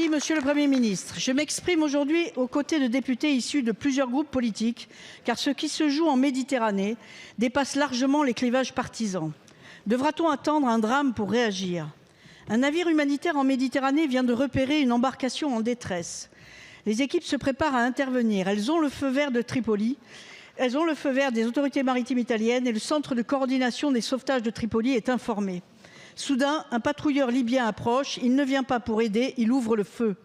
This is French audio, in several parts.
Monsieur le Premier ministre. Je m'exprime aujourd'hui aux côtés de députés issus de plusieurs groupes politiques, car ce qui se joue en Méditerranée dépasse largement les clivages partisans. Devra-t-on attendre un drame pour réagir? Un navire humanitaire en Méditerranée vient de repérer une embarcation en détresse. Les équipes se préparent à intervenir. Elles ont le feu vert de Tripoli. Elles ont le feu vert des autorités maritimes italiennes et le centre de coordination des sauvetages de Tripoli est informé. Soudain, un patrouilleur libyen approche. Il ne vient pas pour aider, il ouvre le feu.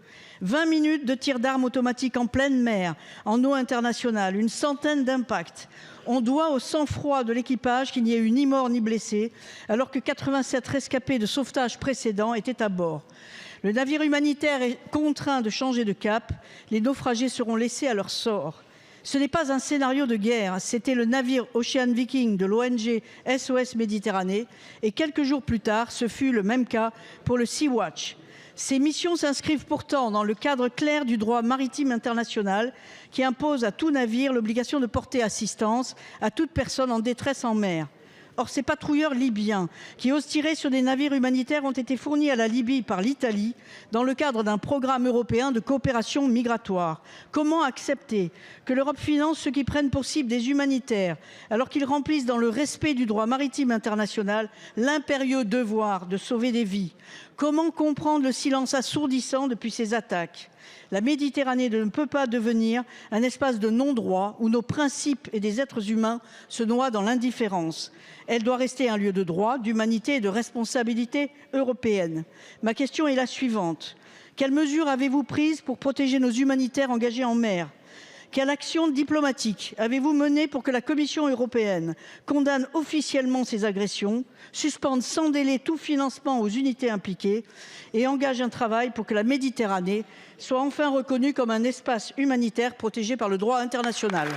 20 minutes de tir d'armes automatiques en pleine mer, en eau internationale, une centaine d'impacts. On doit au sang-froid de l'équipage qu'il n'y ait eu ni mort ni blessé, alors que 87 rescapés de sauvetage précédents étaient à bord. Le navire humanitaire est contraint de changer de cap. Les naufragés seront laissés à leur sort. Ce n'est pas un scénario de guerre, c'était le navire Ocean Viking de l'ONG SOS Méditerranée et quelques jours plus tard, ce fut le même cas pour le Sea-Watch. Ces missions s'inscrivent pourtant dans le cadre clair du droit maritime international qui impose à tout navire l'obligation de porter assistance à toute personne en détresse en mer. Or, ces patrouilleurs libyens qui osent tirer sur des navires humanitaires ont été fournis à la Libye par l'Italie dans le cadre d'un programme européen de coopération migratoire. Comment accepter que l'Europe finance ceux qui prennent pour cible des humanitaires alors qu'ils remplissent dans le respect du droit maritime international l'impérieux devoir de sauver des vies? Comment comprendre le silence assourdissant depuis ces attaques? La Méditerranée ne peut pas devenir un espace de non-droit où nos principes et des êtres humains se noient dans l'indifférence. Elle doit rester un lieu de droit, d'humanité et de responsabilité européenne. Ma question est la suivante. Quelles mesures avez-vous prises pour protéger nos humanitaires engagés en mer? Quelle action diplomatique avez-vous menée pour que la Commission européenne condamne officiellement ces agressions, suspende sans délai tout financement aux unités impliquées et engage un travail pour que la Méditerranée soit enfin reconnue comme un espace humanitaire protégé par le droit international?